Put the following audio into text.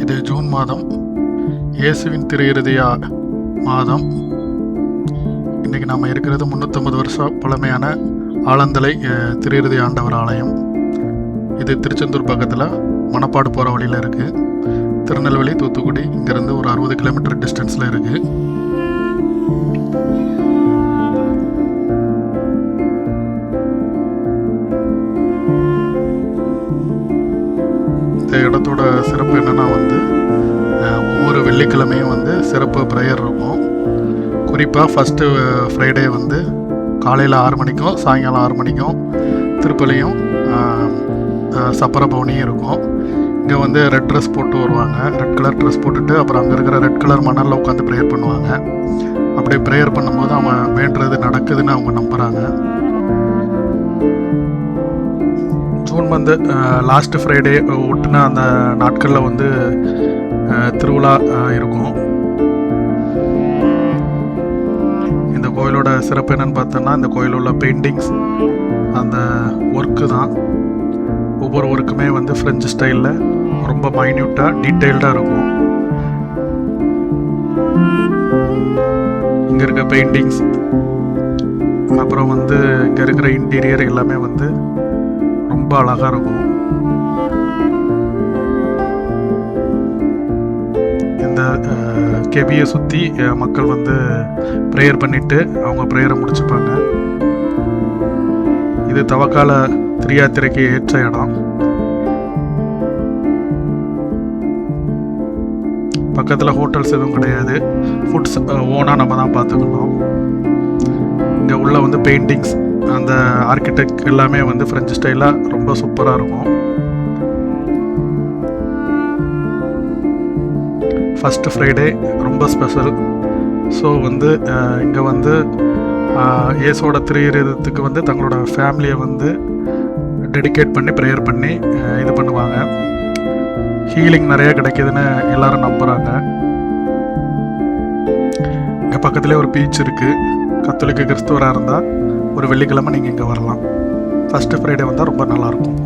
இது ஜூன் மாதம், இயேசுவின் திரு இருதய மாதம். இன்றைக்கி நாம் இருக்கிறது 350 வருஷம் பழமையான ஆலந்தலை திரு இருதய ஆண்டவர் ஆலயம். இது திருச்செந்தூர் பக்கத்தில் மணப்பாடு போகிற வழியில் இருக்குது. திருநெல்வேலி, தூத்துக்குடி இங்கேருந்து ஒரு 60 கிலோமீட்டர் டிஸ்டன்ஸில் இருக்குது. இந்த இடத்தோட சிறப்பு என்னென்னா ஒவ்வொரு வெள்ளிக்கிழமையும் சிறப்பு ப்ரேயர் இருக்கும். குறிப்பாக ஃபஸ்ட்டு ஃப்ரைடே காலையில் 6 மணிக்கும் சாயங்காலம் 6 மணிக்கும் திருப்பலியும் சப்பர பவனியும் இருக்கும். இங்கே ரெட் ட்ரெஸ் போட்டு வருவாங்க. ரெட் கலர் ட்ரெஸ் போட்டுட்டு அப்புறம் அங்கே இருக்கிற ரெட் கலர் மணலில் உட்காந்து ப்ரேயர் பண்ணுவாங்க. அப்படி ப்ரேயர் பண்ணும்போது அவன் வேண்டுறது நடக்குதுன்னு அவங்க நம்புகிறாங்க. ஜூன் லாஸ்ட்டு ஃப்ரைடே ஒட்டுன அந்த நாட்களில் திருவிழா இருக்கும். இந்த கோயிலோட சிறப்பு என்னன்னு பார்த்தோன்னா, இந்த கோயிலில் உள்ள பெயிண்டிங்ஸ், அந்த ஒர்க்கு தான். ஒவ்வொரு ஒர்க்குமே ஃப்ரெஞ்சு ஸ்டைலில் ரொம்ப மைன்யூட்டாக டீட்டெயில்டாக இருக்கும். இங்கே இருக்க பெயிண்டிங்ஸ், அப்புறம் இங்கே இருக்கிற இன்டீரியர் எல்லாமே ரொம்ப அழகாக இருக்கும். இந்த கெபியை சுற்றி மக்கள் ப்ரேயர் பண்ணிவிட்டு அவங்க ப்ரேயரை முடிச்சுப்பாங்க. இது தவக்கால திரியாத்திரைக்கு ஏற்ற இடம். பக்கத்தில் ஹோட்டல்ஸ் எதுவும் கிடையாது. ஃபுட்ஸ் ஓனாக நம்ம தான் பார்த்துக்கணும். இங்கே உள்ள பெயிண்டிங்ஸ், அந்த ஆர்கிடெக்ட் எல்லாமே ஃப்ரெஞ்சு ஸ்டைலாக ரொம்ப சூப்பராக இருக்கும். ஃபஸ்ட்டு ஃப்ரைடே ரொம்ப ஸ்பெஷல். ஸோ இங்கே இயேசுவோட திரு-இருதயத்துக்கு தங்களோட ஃபேமிலியை டெடிகேட் பண்ணி ப்ரேயர் பண்ணி இது பண்ணுவாங்க. ஹீலிங் நிறையா கிடைக்கிதுன்னு எல்லாரும் நம்புகிறாங்க. இங்கே பக்கத்துலேயே ஒரு பீச் இருக்குது. கத்தோலிக்க கிறிஸ்துவராக இருந்தால் ஒரு வெள்ளிக்கிழமை நீங்கள் இங்கே வரலாம். ஃபஸ்ட்டு ஃப்ரைடே வந்தால் ரொம்ப நல்லாயிருக்கும்.